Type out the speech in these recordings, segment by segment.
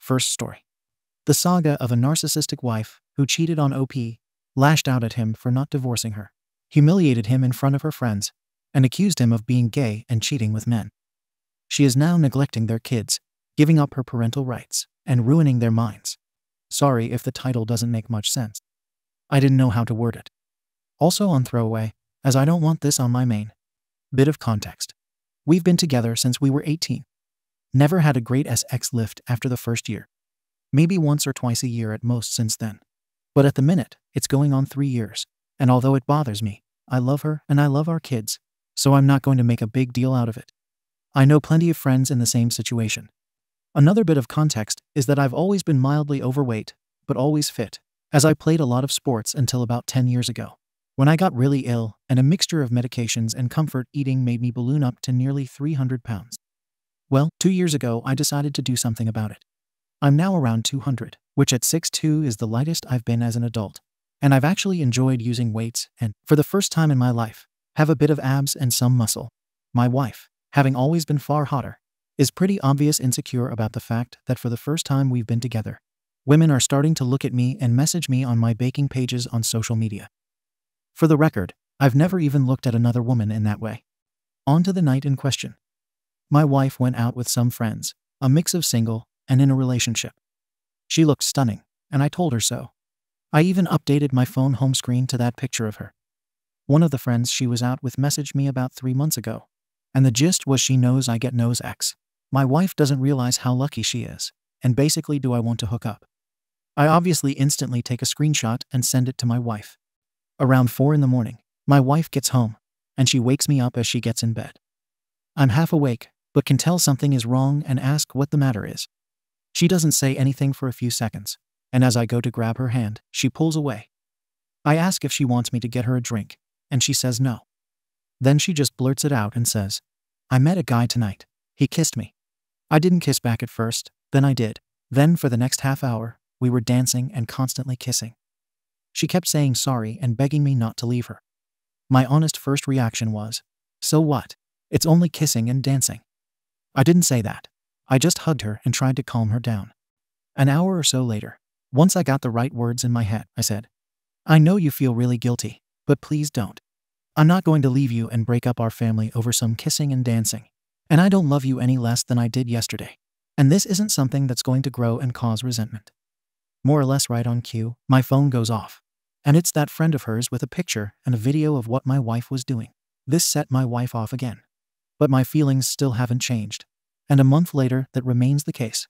First story. The saga of a narcissistic wife who cheated on OP, lashed out at him for not divorcing her, humiliated him in front of her friends, and accused him of being gay and cheating with men. She is now neglecting their kids, giving up her parental rights, and ruining their minds. Sorry if the title doesn't make much sense. I didn't know how to word it. Also on ThrowRA, as I don't want this on my main. Bit of context. We've been together since we were 18. Never had a great sex lift after the first year. Maybe once or twice a year at most since then. But at the minute, it's going on 3 years. And although it bothers me, I love her and I love our kids, so I'm not going to make a big deal out of it. I know plenty of friends in the same situation. Another bit of context is that I've always been mildly overweight, but always fit, as I played a lot of sports until about 10 years ago, when I got really ill and a mixture of medications and comfort eating made me balloon up to nearly 300 pounds. Well, 2 years ago I decided to do something about it. I'm now around 200, which at 6'2" is the lightest I've been as an adult. And I've actually enjoyed using weights and, for the first time in my life, have a bit of abs and some muscle. My wife, having always been far hotter, is pretty obvious insecure about the fact that for the first time we've been together, women are starting to look at me and message me on my baking pages on social media. For the record, I've never even looked at another woman in that way. On to the night in question. My wife went out with some friends, a mix of single and in a relationship. She looked stunning, and I told her so. I even updated my phone home screen to that picture of her. One of the friends she was out with messaged me about 3 months ago, and the gist was she knows I get nose X. My wife doesn't realize how lucky she is, and basically do I want to hook up. I obviously instantly take a screenshot and send it to my wife. Around 4 in the morning, my wife gets home, and she wakes me up as she gets in bed. I'm half awake, but can tell something is wrong and ask what the matter is. She doesn't say anything for a few seconds, and as I go to grab her hand, she pulls away. I ask if she wants me to get her a drink, and she says no. Then she just blurts it out and says, "I met a guy tonight. He kissed me." I didn't kiss back at first, then I did. Then for the next half hour, we were dancing and constantly kissing. She kept saying sorry and begging me not to leave her. My honest first reaction was, so what? It's only kissing and dancing. I didn't say that. I just hugged her and tried to calm her down. An hour or so later, once I got the right words in my head, I said, "I know you feel really guilty, but please don't. I'm not going to leave you and break up our family over some kissing and dancing. And I don't love you any less than I did yesterday. And this isn't something that's going to grow and cause resentment." More or less right on cue, my phone goes off. And it's that friend of hers with a picture and a video of what my wife was doing. This set my wife off again. But my feelings still haven't changed. And a month later, that remains the case.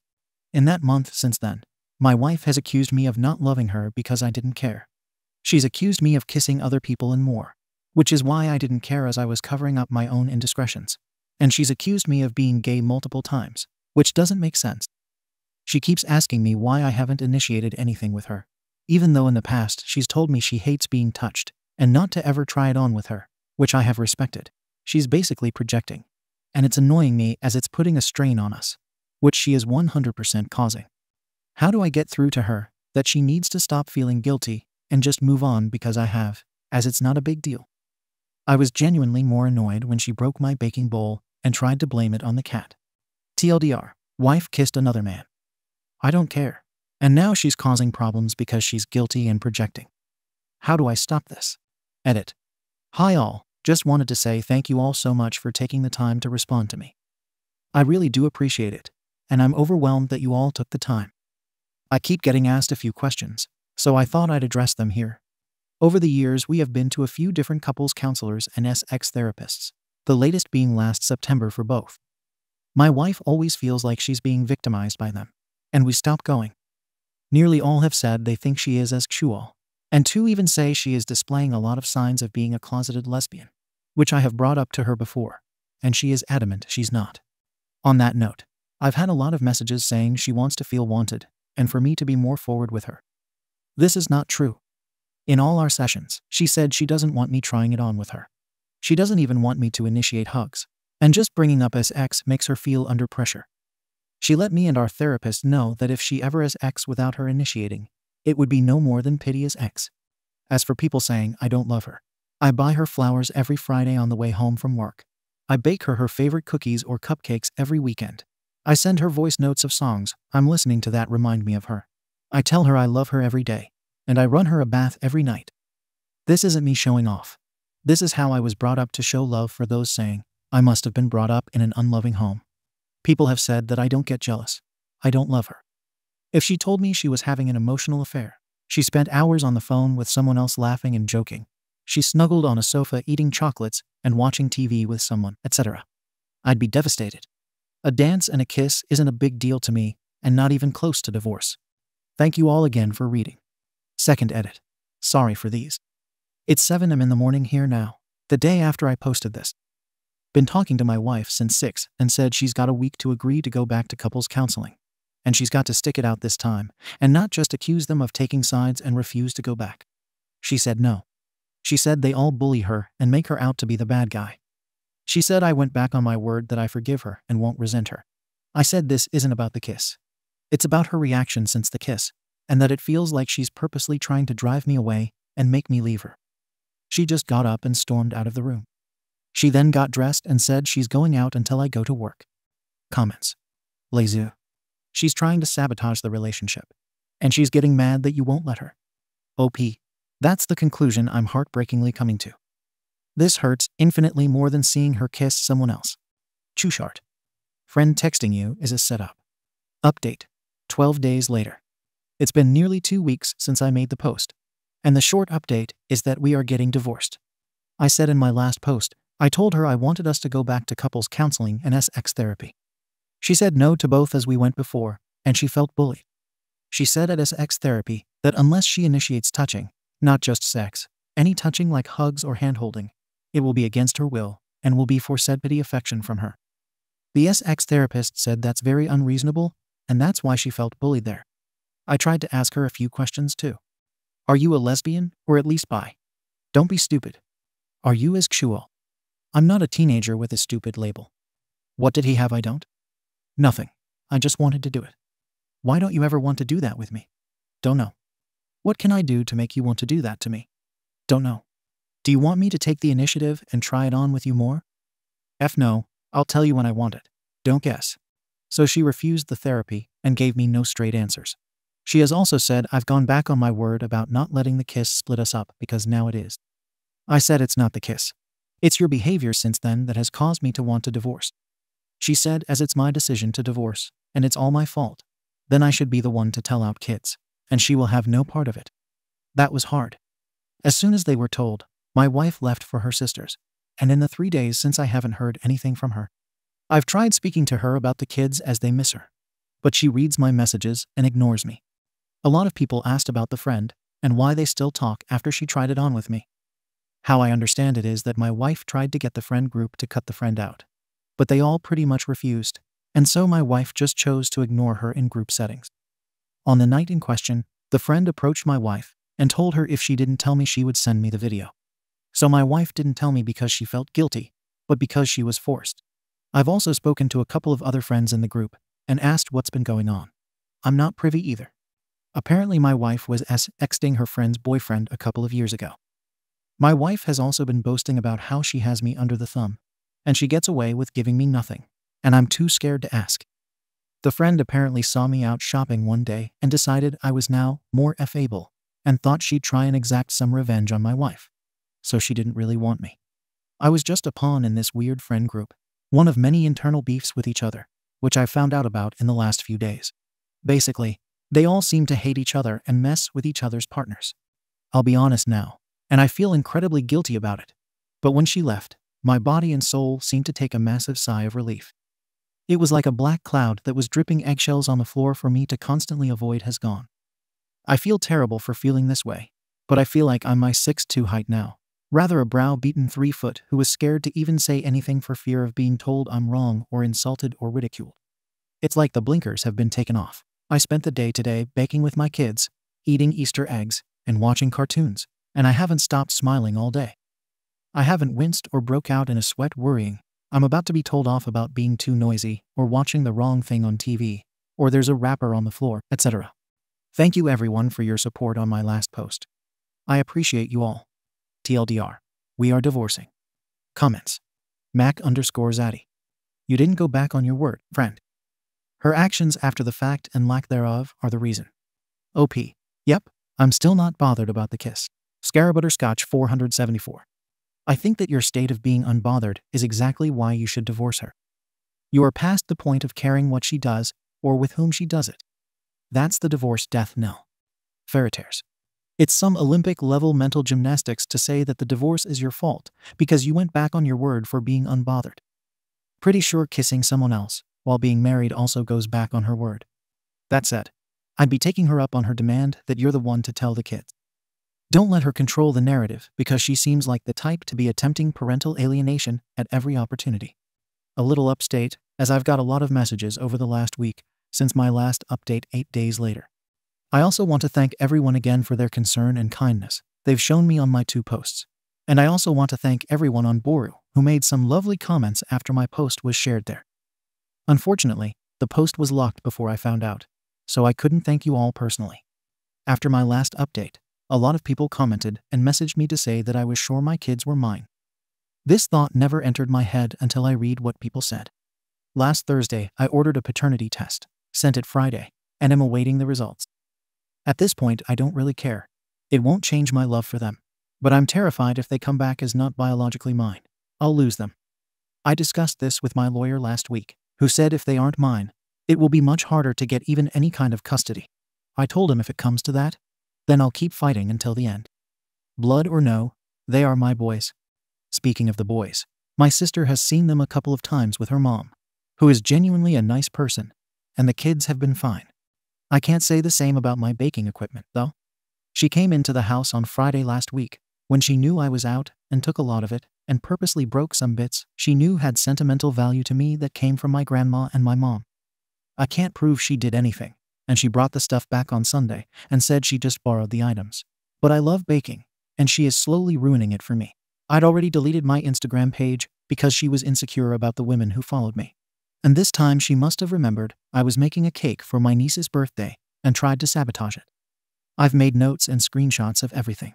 In that month since then, my wife has accused me of not loving her because I didn't care. She's accused me of kissing other people and more, which is why I didn't care as I was covering up my own indiscretions. And she's accused me of being gay multiple times, which doesn't make sense. She keeps asking me why I haven't initiated anything with her, even though in the past she's told me she hates being touched and not to ever try it on with her, which I have respected. She's basically projecting. And it's annoying me as it's putting a strain on us, which she is 100% causing. How do I get through to her that she needs to stop feeling guilty and just move on because I have, as it's not a big deal? I was genuinely more annoyed when she broke my baking bowl and tried to blame it on the cat. TLDR, wife kissed another man. I don't care. And now she's causing problems because she's guilty and projecting. How do I stop this? Edit. Hi all. Just wanted to say thank you all so much for taking the time to respond to me. I really do appreciate it, and I'm overwhelmed that you all took the time. I keep getting asked a few questions, so I thought I'd address them here. Over the years, we have been to a few different couples counselors and sex therapists, the latest being last September for both. My wife always feels like she's being victimized by them, and we stopped going. Nearly all have said they think she is asexual, and 2 even say she is displaying a lot of signs of being a closeted lesbian, which I have brought up to her before, and she is adamant she's not. On that note, I've had a lot of messages saying she wants to feel wanted, and for me to be more forward with her. This is not true. In all our sessions, she said she doesn't want me trying it on with her. She doesn't even want me to initiate hugs, and just bringing up sex makes her feel under pressure. She let me and our therapist know that if she ever has sex without her initiating, it would be no more than piteous sex. As for people saying I don't love her, I buy her flowers every Friday on the way home from work. I bake her favorite cookies or cupcakes every weekend. I send her voice notes of songs I'm listening to that remind me of her. I tell her I love her every day, and I run her a bath every night. This isn't me showing off. This is how I was brought up to show love for those saying, I must have been brought up in an unloving home. People have said that I don't get jealous. I don't love her. If she told me she was having an emotional affair, she spent hours on the phone with someone else laughing and joking, she snuggled on a sofa eating chocolates and watching TV with someone, etc., I'd be devastated. A dance and a kiss isn't a big deal to me, and not even close to divorce. Thank you all again for reading. Second edit. Sorry for these. It's 7 a.m. in the morning here now, the day after I posted this. Been talking to my wife since 6 and said she's got a week to agree to go back to couples counseling. And she's got to stick it out this time, and not just accuse them of taking sides and refuse to go back. She said no. She said they all bully her and make her out to be the bad guy. She said I went back on my word that I forgive her and won't resent her. I said this isn't about the kiss. It's about her reaction since the kiss, and that it feels like she's purposely trying to drive me away and make me leave her. She just got up and stormed out of the room. She then got dressed and said she's going out until I go to work. Comments. Lazy. She's trying to sabotage the relationship. And she's getting mad that you won't let her. OP. That's the conclusion I'm heartbreakingly coming to. This hurts infinitely more than seeing her kiss someone else. Chushart. Friend texting you is a setup. Update. 12 days later. It's been nearly 2 weeks since I made the post. And the short update is that we are getting divorced. I said in my last post, I told her I wanted us to go back to couples counseling and sex therapy. She said no to both as we went before, and she felt bullied. She said at sex therapy that unless she initiates touching, not just sex, any touching like hugs or handholding, it will be against her will and will be for said pity affection from her. The sex therapist said that's very unreasonable, and that's why she felt bullied there. I tried to ask her a few questions too. Are you a lesbian, or at least bi? Don't be stupid. Are you asexual? I'm not a teenager with a stupid label. What did he have I don't? Nothing. I just wanted to do it. Why don't you ever want to do that with me? Don't know. What can I do to make you want to do that to me? Don't know. Do you want me to take the initiative and try it on with you more? F no, I'll tell you when I want it. Don't guess. So she refused the therapy and gave me no straight answers. She has also said I've gone back on my word about not letting the kiss split us up because now it is. I said it's not the kiss. It's your behavior since then that has caused me to want to divorce. She said as it's my decision to divorce, and it's all my fault, then I should be the one to tell out kids, and she will have no part of it. That was hard. As soon as they were told, my wife left for her sister's, and in the 3 days since I haven't heard anything from her. I've tried speaking to her about the kids as they miss her, but she reads my messages and ignores me. A lot of people asked about the friend and why they still talk after she tried it on with me. How I understand it is that my wife tried to get the friend group to cut the friend out, but they all pretty much refused, and so my wife just chose to ignore her in group settings. On the night in question, the friend approached my wife and told her if she didn't tell me she would send me the video. So my wife didn't tell me because she felt guilty, but because she was forced. I've also spoken to a couple of other friends in the group and asked what's been going on. I'm not privy either. Apparently my wife was sexting her friend's boyfriend a couple of years ago. My wife has also been boasting about how she has me under the thumb, and she gets away with giving me nothing, and I'm too scared to ask. The friend apparently saw me out shopping one day and decided I was now more able, and thought she'd try and exact some revenge on my wife. So she didn't really want me. I was just a pawn in this weird friend group, one of many internal beefs with each other, which I found out about in the last few days. Basically, they all seem to hate each other and mess with each other's partners. I'll be honest now, and I feel incredibly guilty about it. But when she left, my body and soul seemed to take a massive sigh of relief. It was like a black cloud that was dripping eggshells on the floor for me to constantly avoid has gone. I feel terrible for feeling this way, but I feel like I'm my 6'2" height now, rather a brow-beaten 3-foot who was scared to even say anything for fear of being told I'm wrong or insulted or ridiculed. It's like the blinkers have been taken off. I spent the day today baking with my kids, eating Easter eggs, and watching cartoons, and I haven't stopped smiling all day. I haven't winced or broke out in a sweat worrying I'm about to be told off about being too noisy or watching the wrong thing on TV, or there's a rapper on the floor, etc. Thank you everyone for your support on my last post. I appreciate you all. TLDR. We are divorcing. Comments. Mac_Zaddy. You didn't go back on your word, friend. Her actions after the fact and lack thereof are the reason. OP. Yep, I'm still not bothered about the kiss. Scarabutterscotch 474. I think that your state of being unbothered is exactly why you should divorce her. You are past the point of caring what she does or with whom she does it. That's the divorce death knell. Ferretairs. It's some Olympic-level mental gymnastics to say that the divorce is your fault because you went back on your word for being unbothered. Pretty sure kissing someone else while being married also goes back on her word. That said, I'd be taking her up on her demand that you're the one to tell the kids. Don't let her control the narrative because she seems like the type to be attempting parental alienation at every opportunity. A little upstate, as I've got a lot of messages over the last week since my last update 8 days later. I also want to thank everyone again for their concern and kindness they've shown me on my 2 posts. And I also want to thank everyone on Boru who made some lovely comments after my post was shared there. Unfortunately, the post was locked before I found out, so I couldn't thank you all personally. After my last update, a lot of people commented and messaged me to say that I was sure my kids were mine. This thought never entered my head until I read what people said. Last Thursday, I ordered a paternity test, sent it Friday, and am awaiting the results. At this point, I don't really care. It won't change my love for them. But I'm terrified if they come back as not biologically mine, I'll lose them. I discussed this with my lawyer last week, who said if they aren't mine, it will be much harder to get even any kind of custody. I told him if it comes to that, then I'll keep fighting until the end. Blood or no, they are my boys. Speaking of the boys, my sister has seen them a couple of times with her mom, who is genuinely a nice person, and the kids have been fine. I can't say the same about my baking equipment, though. She came into the house on Friday last week, when she knew I was out, and took a lot of it, and purposely broke some bits she knew had sentimental value to me that came from my grandma and my mom. I can't prove she did anything, and she brought the stuff back on Sunday and said she just borrowed the items. But I love baking, and she is slowly ruining it for me. I'd already deleted my Instagram page because she was insecure about the women who followed me. And this time she must have remembered I was making a cake for my niece's birthday and tried to sabotage it. I've made notes and screenshots of everything.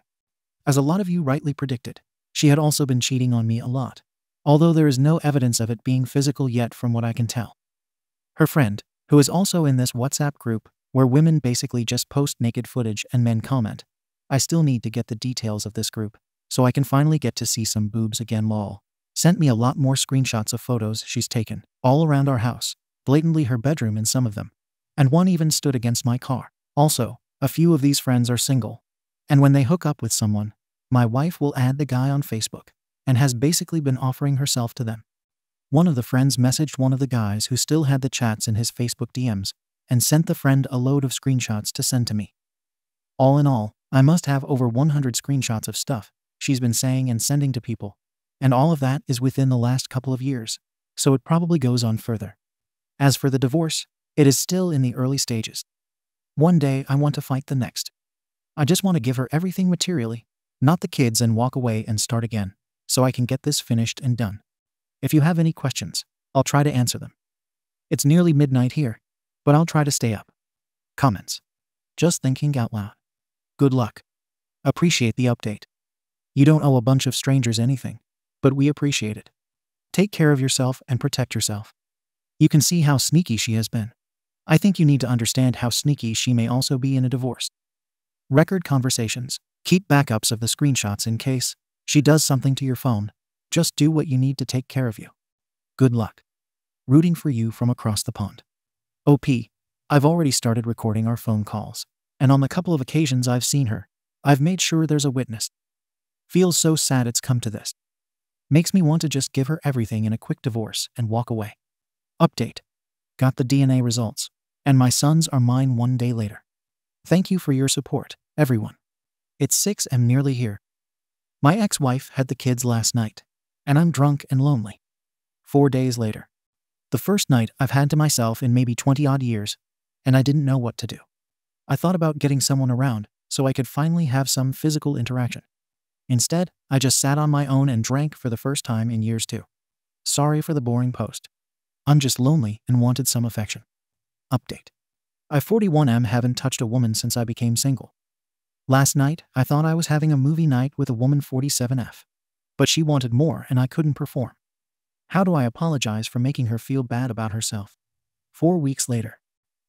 As a lot of you rightly predicted, she had also been cheating on me a lot, although there is no evidence of it being physical yet from what I can tell. Her friend, who is also in this WhatsApp group where women basically just post naked footage and men comment. I still need to get the details of this group, so I can finally get to see some boobs again lol. Sent me a lot more screenshots of photos she's taken, all around our house, blatantly her bedroom in some of them, and one even stood against my car. Also, a few of these friends are single, and when they hook up with someone, my wife will add the guy on Facebook, and has basically been offering herself to them. One of the friends messaged one of the guys who still had the chats in his Facebook DMs, and sent the friend a load of screenshots to send to me. All in all, I must have over 100 screenshots of stuff she's been saying and sending to people, and all of that is within the last couple of years, so it probably goes on further. As for the divorce, it is still in the early stages. One day I want to fight the next. I just want to give her everything materially, not the kids, and walk away and start again, so I can get this finished and done. If you have any questions, I'll try to answer them. It's nearly midnight here, but I'll try to stay up. Comments. Just thinking out loud. Good luck. Appreciate the update. You don't owe a bunch of strangers anything, but we appreciate it. Take care of yourself and protect yourself. You can see how sneaky she has been. I think you need to understand how sneaky she may also be in a divorce. Record conversations. Keep backups of the screenshots in case she does something to your phone. Just do what you need to take care of you. Good luck. Rooting for you from across the pond. OP. I've already started recording our phone calls, and on the couple of occasions I've seen her, I've made sure there's a witness. Feels so sad it's come to this. Makes me want to just give her everything in a quick divorce and walk away. Update. Got the DNA results, and my sons are mine 1 day later. Thank you for your support, everyone. It's 6 am nearly here. My ex-wife had the kids last night, and I'm drunk and lonely. 4 days later. The first night I've had to myself in maybe 20-odd years, and I didn't know what to do. I thought about getting someone around so I could finally have some physical interaction. Instead, I just sat on my own and drank for the first time in years too. Sorry for the boring post. I'm just lonely and wanted some affection. Update. I 41M haven't touched a woman since I became single. Last night, I thought I was having a movie night with a woman 47F. But she wanted more and I couldn't perform. How do I apologize for making her feel bad about herself? 4 weeks later.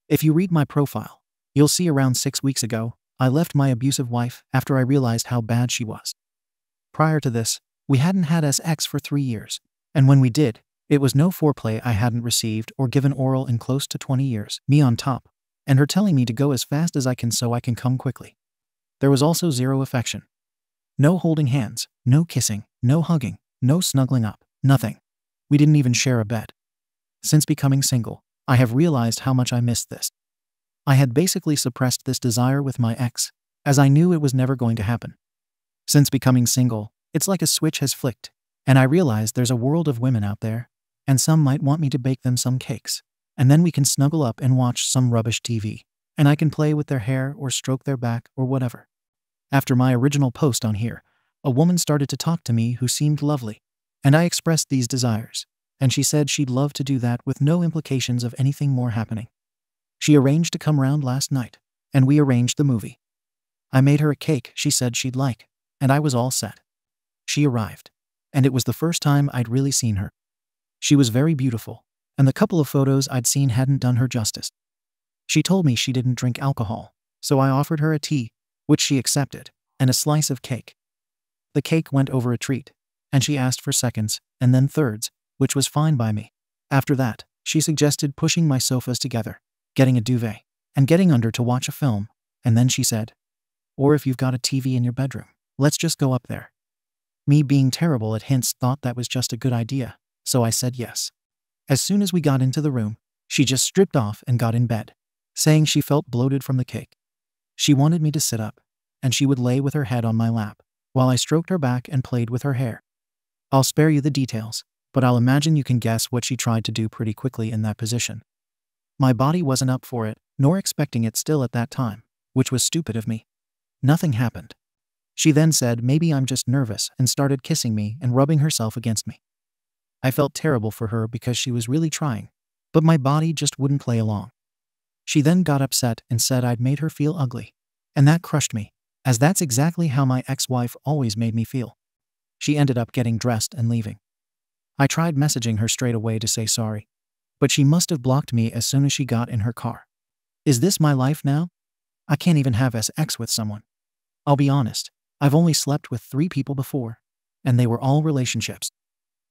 If you read my profile, you'll see around 6 weeks ago, I left my abusive wife after I realized how bad she was. Prior to this, we hadn't had sex for 3 years, and when we did, it was no foreplay I hadn't received or given oral in close to 20 years, me on top, and her telling me to go as fast as I can so I can come quickly. There was also zero affection. No holding hands, no kissing, no hugging, no snuggling up, nothing. We didn't even share a bed. Since becoming single, I have realized how much I missed this. I had basically suppressed this desire with my ex, as I knew it was never going to happen. Since becoming single, it's like a switch has flicked, and I realized there's a world of women out there, and some might want me to bake them some cakes, and then we can snuggle up and watch some rubbish TV, and I can play with their hair or stroke their back or whatever. After my original post on here, a woman started to talk to me who seemed lovely, and I expressed these desires, and she said she'd love to do that with no implications of anything more happening. She arranged to come round last night, and we arranged the movie. I made her a cake she said she'd like, and I was all set. She arrived, and it was the first time I'd really seen her. She was very beautiful, and the couple of photos I'd seen hadn't done her justice. She told me she didn't drink alcohol, so I offered her a tea, which she accepted, and a slice of cake. The cake went over a treat, and she asked for seconds, and then thirds, which was fine by me. After that, she suggested pushing my sofas together, getting a duvet, and getting under to watch a film, and then she said, "Or if you've got a TV in your bedroom, let's just go up there." Me being terrible at hints thought that was just a good idea, so I said yes. As soon as we got into the room, she just stripped off and got in bed, saying she felt bloated from the cake. She wanted me to sit up, and she would lay with her head on my lap, while I stroked her back and played with her hair. I'll spare you the details, but I'll imagine you can guess what she tried to do pretty quickly in that position. My body wasn't up for it, nor expecting it still at that time, which was stupid of me. Nothing happened. She then said maybe I'm just nervous and started kissing me and rubbing herself against me. I felt terrible for her because she was really trying, but my body just wouldn't play along. She then got upset and said I'd made her feel ugly, and that crushed me, as that's exactly how my ex-wife always made me feel. She ended up getting dressed and leaving. I tried messaging her straight away to say sorry, but she must have blocked me as soon as she got in her car. Is this my life now? I can't even have sex with someone. I'll be honest, I've only slept with 3 people before, and they were all relationships.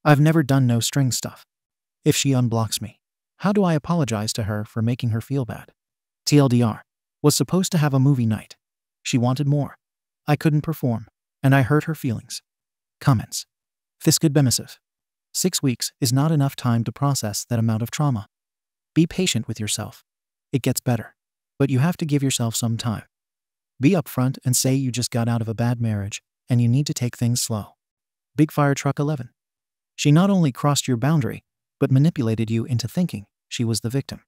I've never done no string stuff. If she unblocks me, how do I apologize to her for making her feel bad? TLDR, was supposed to have a movie night. She wanted more. I couldn't perform, and I hurt her feelings. Comments. Fiskudbemissive. 6 weeks is not enough time to process that amount of trauma. Be patient with yourself. It gets better, but you have to give yourself some time. Be upfront and say you just got out of a bad marriage, and you need to take things slow. Big Fire Truck 11. She not only crossed your boundary, but manipulated you into thinking she was the victim.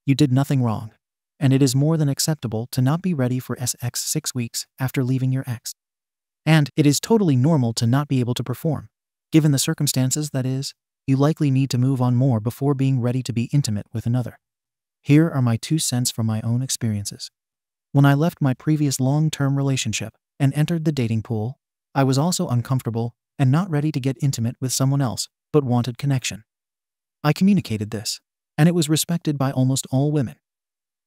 You did nothing wrong, and it is more than acceptable to not be ready for sex 6 weeks after leaving your ex. And it is totally normal to not be able to perform. Given the circumstances, that is, you likely need to move on more before being ready to be intimate with another. Here are my 2 cents from my own experiences. When I left my previous long-term relationship and entered the dating pool, I was also uncomfortable and not ready to get intimate with someone else, but wanted connection. I communicated this, and it was respected by almost all women.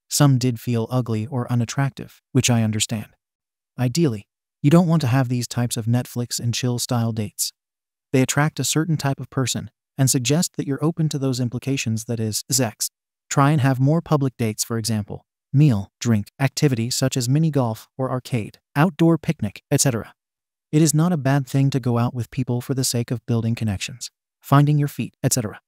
Some did feel ugly or unattractive, which I understand. Ideally, you don't want to have these types of Netflix and chill style dates. They attract a certain type of person and suggest that you're open to those implications, that is, sex. Try and have more public dates, for example, meal, drink, activity such as mini golf or arcade, outdoor picnic, etc. It is not a bad thing to go out with people for the sake of building connections, finding your feet, etc.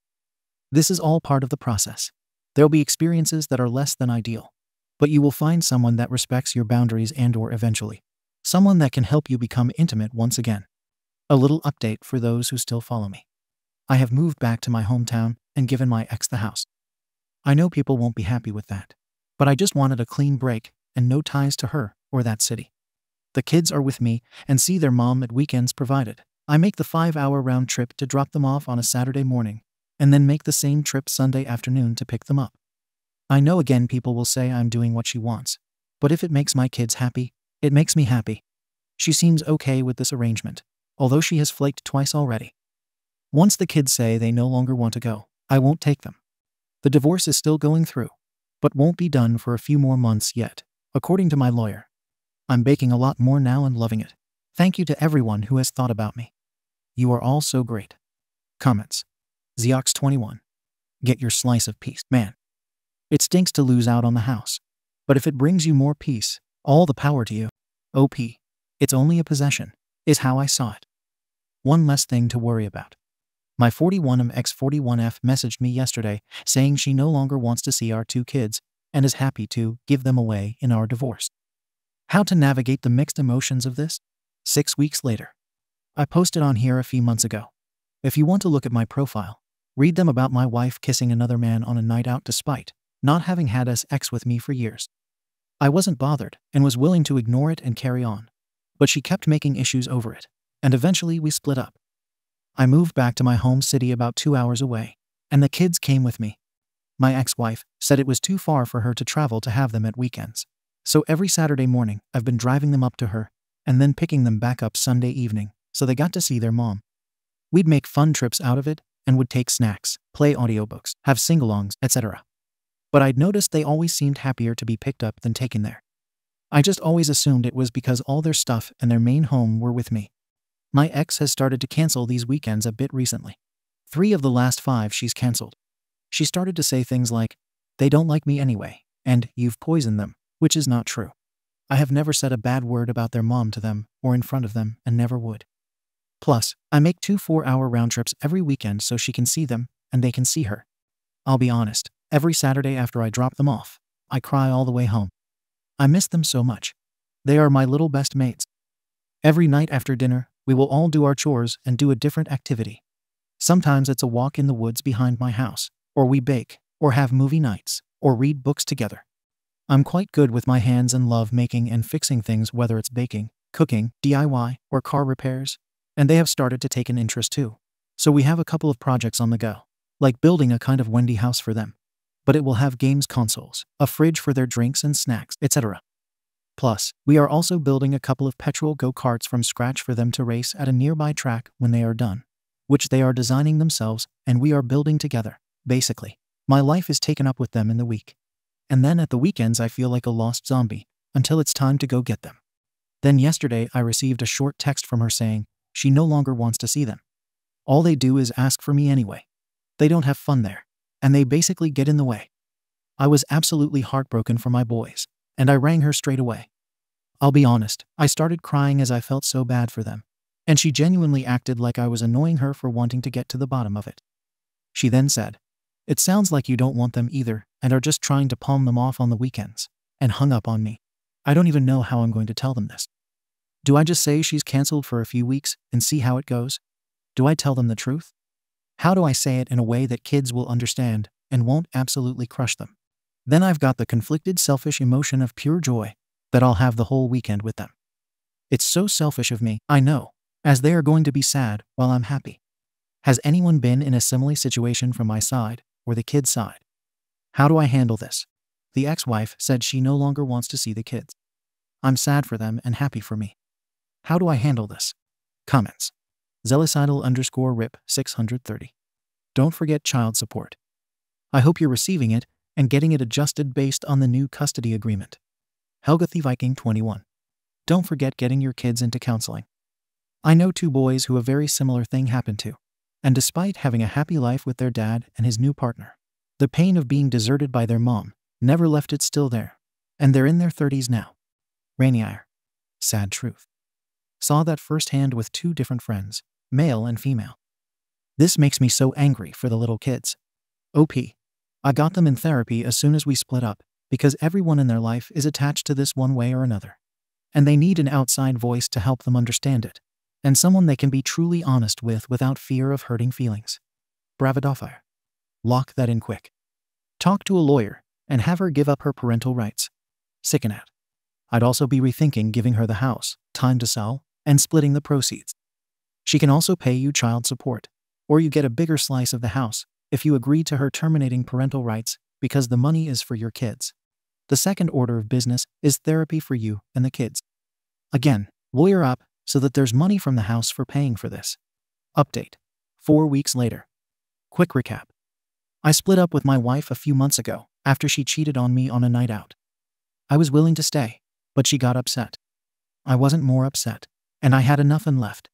This is all part of the process. There'll be experiences that are less than ideal, but you will find someone that respects your boundaries and/or eventually, someone that can help you become intimate once again. A little update for those who still follow me. I have moved back to my hometown and given my ex the house. I know people won't be happy with that, but I just wanted a clean break and no ties to her or that city. The kids are with me and see their mom at weekends provided. I make the 5-hour round trip to drop them off on a Saturday morning, and then make the same trip Sunday afternoon to pick them up. I know again people will say I'm doing what she wants, but if it makes my kids happy, it makes me happy. She seems okay with this arrangement, although she has flaked twice already. Once the kids say they no longer want to go, I won't take them. The divorce is still going through, but won't be done for a few more months yet, according to my lawyer. I'm baking a lot more now and loving it. Thank you to everyone who has thought about me. You are all so great. Comments. Zeox21. Get your slice of peace. Man, it stinks to lose out on the house. But if it brings you more peace, all the power to you. OP. It's only a possession, is how I saw it. One less thing to worry about. My 41MX41F messaged me yesterday saying she no longer wants to see our 2 kids and is happy to give them away in our divorce. How to navigate the mixed emotions of this? 6 weeks later. I posted on here a few months ago. If you want to look at my profile, read them about my wife kissing another man on a night out despite not having had sex with me for years. I wasn't bothered and was willing to ignore it and carry on. But she kept making issues over it, and eventually we split up. I moved back to my home city about 2 hours away, and the kids came with me. My ex-wife said it was too far for her to travel to have them at weekends. So every Saturday morning, I've been driving them up to her, and then picking them back up Sunday evening, so they got to see their mom. We'd make fun trips out of it, and would take snacks, play audiobooks, have sing-alongs, etc. But I'd noticed they always seemed happier to be picked up than taken there. I just always assumed it was because all their stuff and their main home were with me. My ex has started to cancel these weekends a bit recently. 3 of the last 5 she's canceled. She started to say things like, "They don't like me anyway," and "You've poisoned them," which is not true. I have never said a bad word about their mom to them or in front of them and never would. Plus, I make 2 4-hour round trips every weekend so she can see them and they can see her. I'll be honest, every Saturday after I drop them off, I cry all the way home. I miss them so much. They are my little best mates. Every night after dinner, we will all do our chores and do a different activity. Sometimes it's a walk in the woods behind my house, or we bake, or have movie nights, or read books together. I'm quite good with my hands and love making and fixing things, whether it's baking, cooking, DIY, or car repairs, and they have started to take an interest too. So we have a couple of projects on the go, like building a kind of Wendy house for them. But it will have games consoles, a fridge for their drinks and snacks, etc. Plus, we are also building a couple of petrol go-karts from scratch for them to race at a nearby track when they are done, which they are designing themselves and we are building together. Basically, my life is taken up with them in the week. And then at the weekends I feel like a lost zombie, until it's time to go get them. Then yesterday I received a short text from her saying she no longer wants to see them. All they do is ask for me anyway. They don't have fun there, and they basically get in the way. I was absolutely heartbroken for my boys, and I rang her straight away. I'll be honest, I started crying as I felt so bad for them, and she genuinely acted like I was annoying her for wanting to get to the bottom of it. She then said, "It sounds like you don't want them either and are just trying to palm them off on the weekends," and hung up on me. I don't even know how I'm going to tell them this. Do I just say she's canceled for a few weeks and see how it goes? Do I tell them the truth? How do I say it in a way that kids will understand and won't absolutely crush them? Then I've got the conflicted selfish emotion of pure joy that I'll have the whole weekend with them. It's so selfish of me, I know, as they are going to be sad while I'm happy. Has anyone been in a similar situation from my side or the kid's side? How do I handle this? The ex-wife said she no longer wants to see the kids. I'm sad for them and happy for me. How do I handle this? Comments. Zelicidal_RIP 630. Don't forget child support. I hope you're receiving it and getting it adjusted based on the new custody agreement. Helga the Viking 21. Don't forget getting your kids into counseling. I know 2 boys who a very similar thing happened to, and despite having a happy life with their dad and his new partner, the pain of being deserted by their mom never left it still there, and they're in their 30s now. Rainier. Sad truth. Saw that firsthand with 2 different friends, male and female. This makes me so angry for the little kids. OP. I got them in therapy as soon as we split up, because everyone in their life is attached to this one way or another. And they need an outside voice to help them understand it, and someone they can be truly honest with without fear of hurting feelings. Bravadofire. Lock that in quick. Talk to a lawyer and have her give up her parental rights. Sickenat. I'd also be rethinking giving her the house, time to sell, and splitting the proceeds. She can also pay you child support, or you get a bigger slice of the house if you agree to her terminating parental rights because the money is for your kids. The second order of business is therapy for you and the kids. Again, lawyer up so that there's money from the house for paying for this. Update. 4 weeks later. Quick recap. I split up with my wife a few months ago after she cheated on me on a night out. I was willing to stay, but she got upset. I wasn't more upset, and I had enough and left.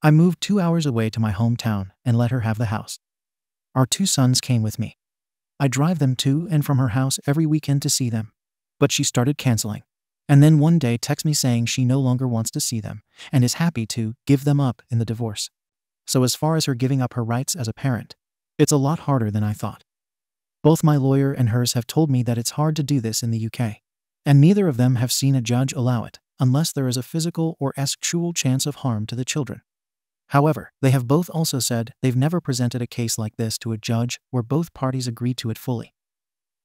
I moved 2 hours away to my hometown and let her have the house. Our 2 sons came with me. I drive them to and from her house every weekend to see them, but she started canceling. And then one day texts me saying she no longer wants to see them and is happy to give them up in the divorce. So as far as her giving up her rights as a parent, it's a lot harder than I thought. Both my lawyer and hers have told me that it's hard to do this in the UK, and neither of them have seen a judge allow it unless there is a physical or actual chance of harm to the children. However, they have both also said they've never presented a case like this to a judge where both parties agree to it fully.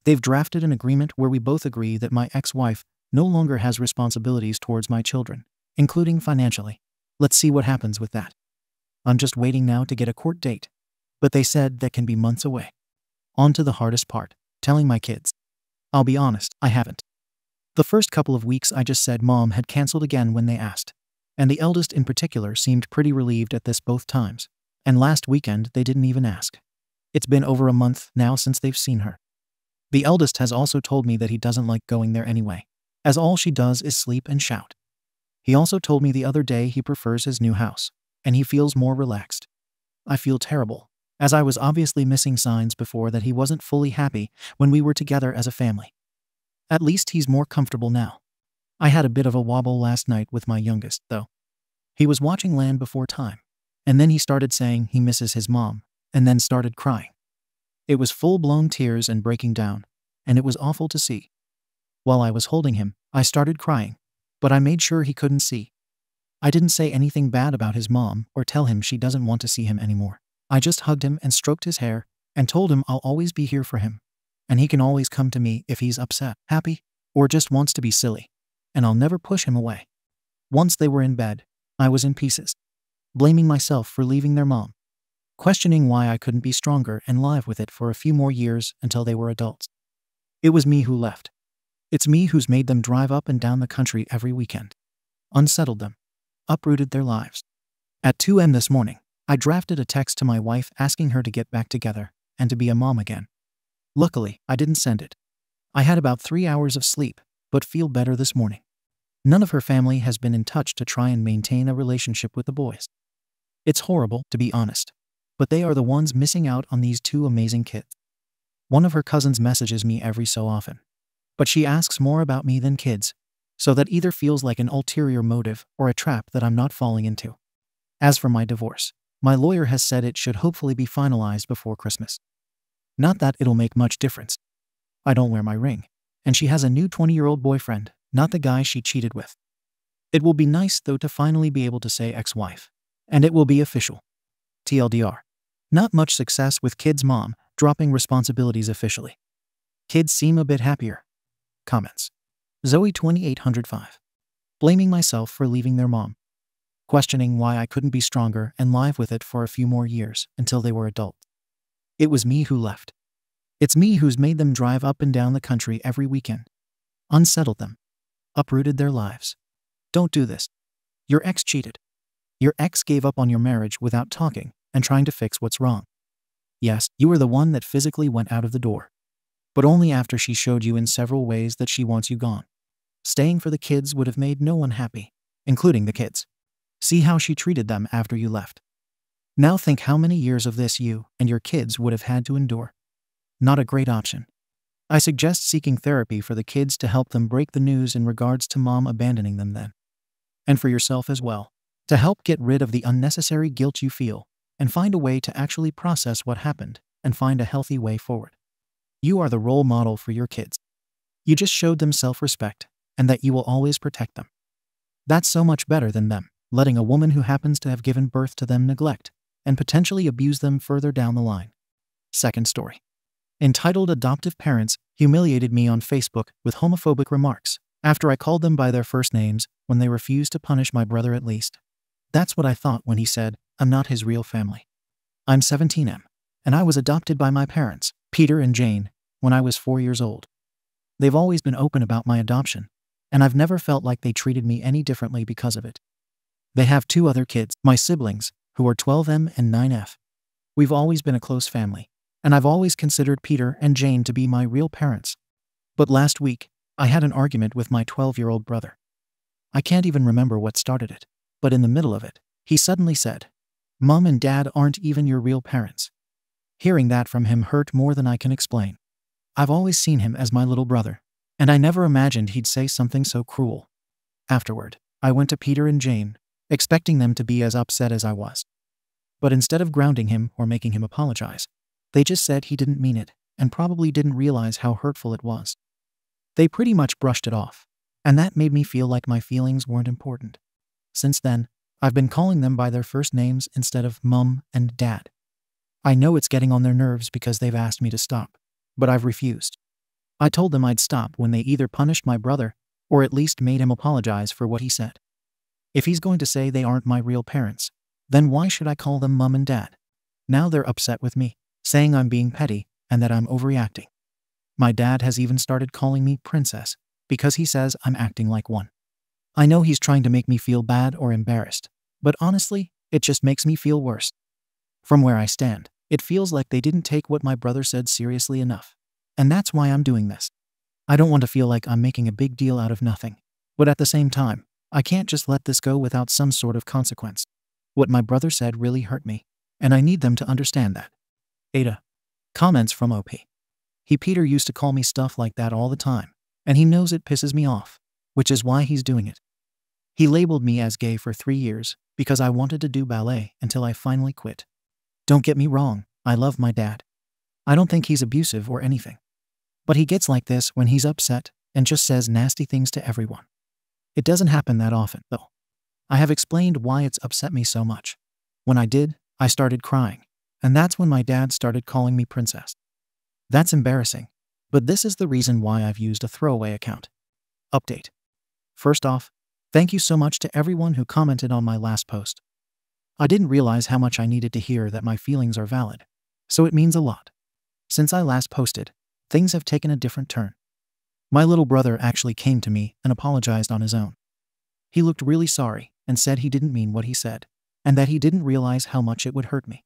They've drafted an agreement where we both agree that my ex-wife no longer has responsibilities towards my children, including financially. Let's see what happens with that. I'm just waiting now to get a court date, but they said that can be months away. On to the hardest part, telling my kids. I'll be honest, I haven't. The first couple of weeks I just said Mom had canceled again when they asked, and the eldest in particular seemed pretty relieved at this both times, and last weekend they didn't even ask. It's been over a month now since they've seen her. The eldest has also told me that he doesn't like going there anyway, as all she does is sleep and shout. He also told me the other day he prefers his new house, and he feels more relaxed. I feel terrible, as I was obviously missing signs before that he wasn't fully happy when we were together as a family. At least he's more comfortable now. I had a bit of a wobble last night with my youngest, though. He was watching Land Before Time, and then he started saying he misses his mom, and then started crying. It was full-blown tears and breaking down, and it was awful to see. While I was holding him, I started crying, but I made sure he couldn't see. I didn't say anything bad about his mom or tell him she doesn't want to see him anymore. I just hugged him and stroked his hair and told him I'll always be here for him, and he can always come to me if he's upset, happy, or just wants to be silly, and I'll never push him away. Once they were in bed, I was in pieces, blaming myself for leaving their mom, questioning why I couldn't be stronger and live with it for a few more years until they were adults. It was me who left. It's me who's made them drive up and down the country every weekend, unsettled them, uprooted their lives. At 2 a.m. this morning, I drafted a text to my wife asking her to get back together and to be a mom again. Luckily, I didn't send it. I had about 3 hours of sleep, but feel better this morning. None of her family has been in touch to try and maintain a relationship with the boys. It's horrible, to be honest, but they are the ones missing out on these 2 amazing kids. One of her cousins messages me every so often, but she asks more about me than kids, so that either feels like an ulterior motive or a trap that I'm not falling into. As for my divorce, my lawyer has said it should hopefully be finalized before Christmas. Not that it'll make much difference. I don't wear my ring, and she has a new 20-year-old boyfriend, not the guy she cheated with. It will be nice, though, to finally be able to say ex-wife, and it will be official. TLDR. Not much success with kids' mom dropping responsibilities officially. Kids seem a bit happier. Comments. Zoe 2805. Blaming myself for leaving their mom. Questioning why I couldn't be stronger and live with it for a few more years until they were adults. It was me who left. It's me who's made them drive up and down the country every weekend. Unsettled them. Uprooted their lives. Don't do this. Your ex cheated. Your ex gave up on your marriage without talking and trying to fix what's wrong. Yes, you were the one that physically went out of the door, but only after she showed you in several ways that she wants you gone. Staying for the kids would have made no one happy, including the kids. See how she treated them after you left. Now think how many years of this you and your kids would have had to endure. Not a great option. I suggest seeking therapy for the kids to help them break the news in regards to mom abandoning them then. And for yourself as well, to help get rid of the unnecessary guilt you feel and find a way to actually process what happened and find a healthy way forward. You are the role model for your kids. You just showed them self-respect and that you will always protect them. That's so much better than them letting a woman who happens to have given birth to them neglect and potentially abuse them further down the line. Second story. Entitled Adoptive Parents Humiliated Me on Facebook with Homophobic Remarks after I called them by their first names when they refused to punish my brother at least. That's what I thought when he said, I'm not his real family. I'm 17M, and I was adopted by my parents, Peter and Jane, when I was 4 years old. They've always been open about my adoption, and I've never felt like they treated me any differently because of it. They have 2 other kids, my siblings, who are 12M and 9F. We've always been a close family, and I've always considered Peter and Jane to be my real parents. But last week, I had an argument with my 12-year-old brother. I can't even remember what started it, but in the middle of it, he suddenly said, "Mom and Dad aren't even your real parents." Hearing that from him hurt more than I can explain. I've always seen him as my little brother, and I never imagined he'd say something so cruel. Afterward, I went to Peter and Jane, expecting them to be as upset as I was. But instead of grounding him or making him apologize, they just said he didn't mean it and probably didn't realize how hurtful it was. They pretty much brushed it off, and that made me feel like my feelings weren't important. Since then, I've been calling them by their first names instead of Mom and Dad. I know it's getting on their nerves because they've asked me to stop, but I've refused. I told them I'd stop when they either punished my brother or at least made him apologize for what he said. If he's going to say they aren't my real parents, then why should I call them Mom and Dad? Now they're upset with me, saying I'm being petty and that I'm overreacting. My dad has even started calling me Princess because he says I'm acting like one. I know he's trying to make me feel bad or embarrassed, but honestly, it just makes me feel worse. From where I stand, it feels like they didn't take what my brother said seriously enough. And that's why I'm doing this. I don't want to feel like I'm making a big deal out of nothing, but at the same time, I can't just let this go without some sort of consequence. What my brother said really hurt me, and I need them to understand that. AITA. Comments from OP. Peter used to call me stuff like that all the time, and he knows it pisses me off, which is why he's doing it. He labeled me as gay for 3 years because I wanted to do ballet until I finally quit. Don't get me wrong, I love my dad. I don't think he's abusive or anything. But he gets like this when he's upset and just says nasty things to everyone. It doesn't happen that often, though. I have explained why it's upset me so much. When I did, I started crying, and that's when my dad started calling me Princess. That's embarrassing, but this is the reason why I've used a throwaway account. Update. First off, thank you so much to everyone who commented on my last post. I didn't realize how much I needed to hear that my feelings are valid, so it means a lot. Since I last posted, things have taken a different turn. My little brother actually came to me and apologized on his own. He looked really sorry and said he didn't mean what he said, and that he didn't realize how much it would hurt me.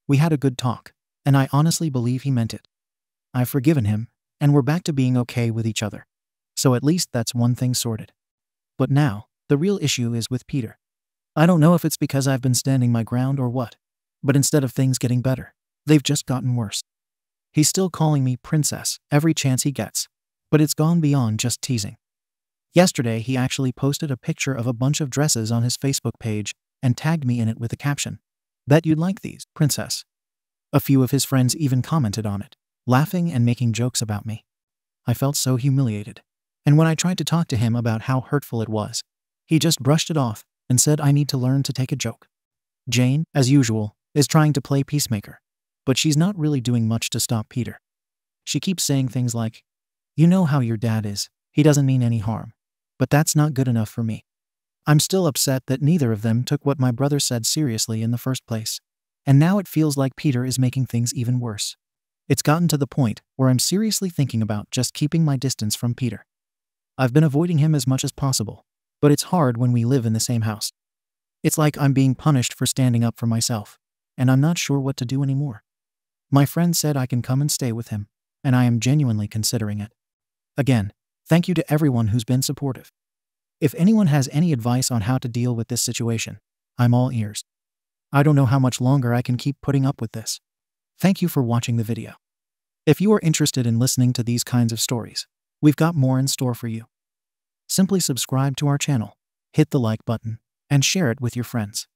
We had a good talk, and I honestly believe he meant it. I've forgiven him, and we're back to being okay with each other. So at least that's one thing sorted. But now, the real issue is with Peter. I don't know if it's because I've been standing my ground or what, but instead of things getting better, they've just gotten worse. He's still calling me Princess every chance he gets, but it's gone beyond just teasing. Yesterday, he actually posted a picture of a bunch of dresses on his Facebook page and tagged me in it with a caption, "Bet you'd like these, Princess." A few of his friends even commented on it, laughing and making jokes about me. I felt so humiliated, and when I tried to talk to him about how hurtful it was, he just brushed it off and said I need to learn to take a joke. Jane, as usual, is trying to play peacemaker, but she's not really doing much to stop Peter. She keeps saying things like, "You know how your dad is, he doesn't mean any harm." But that's not good enough for me. I'm still upset that neither of them took what my brother said seriously in the first place, and now it feels like Peter is making things even worse. It's gotten to the point where I'm seriously thinking about just keeping my distance from Peter. I've been avoiding him as much as possible, but it's hard when we live in the same house. It's like I'm being punished for standing up for myself, and I'm not sure what to do anymore. My friend said I can come and stay with him, and I am genuinely considering it. Again, thank you to everyone who's been supportive. If anyone has any advice on how to deal with this situation, I'm all ears. I don't know how much longer I can keep putting up with this. Thank you for watching the video. If you are interested in listening to these kinds of stories, we've got more in store for you. Simply subscribe to our channel, hit the like button, and share it with your friends.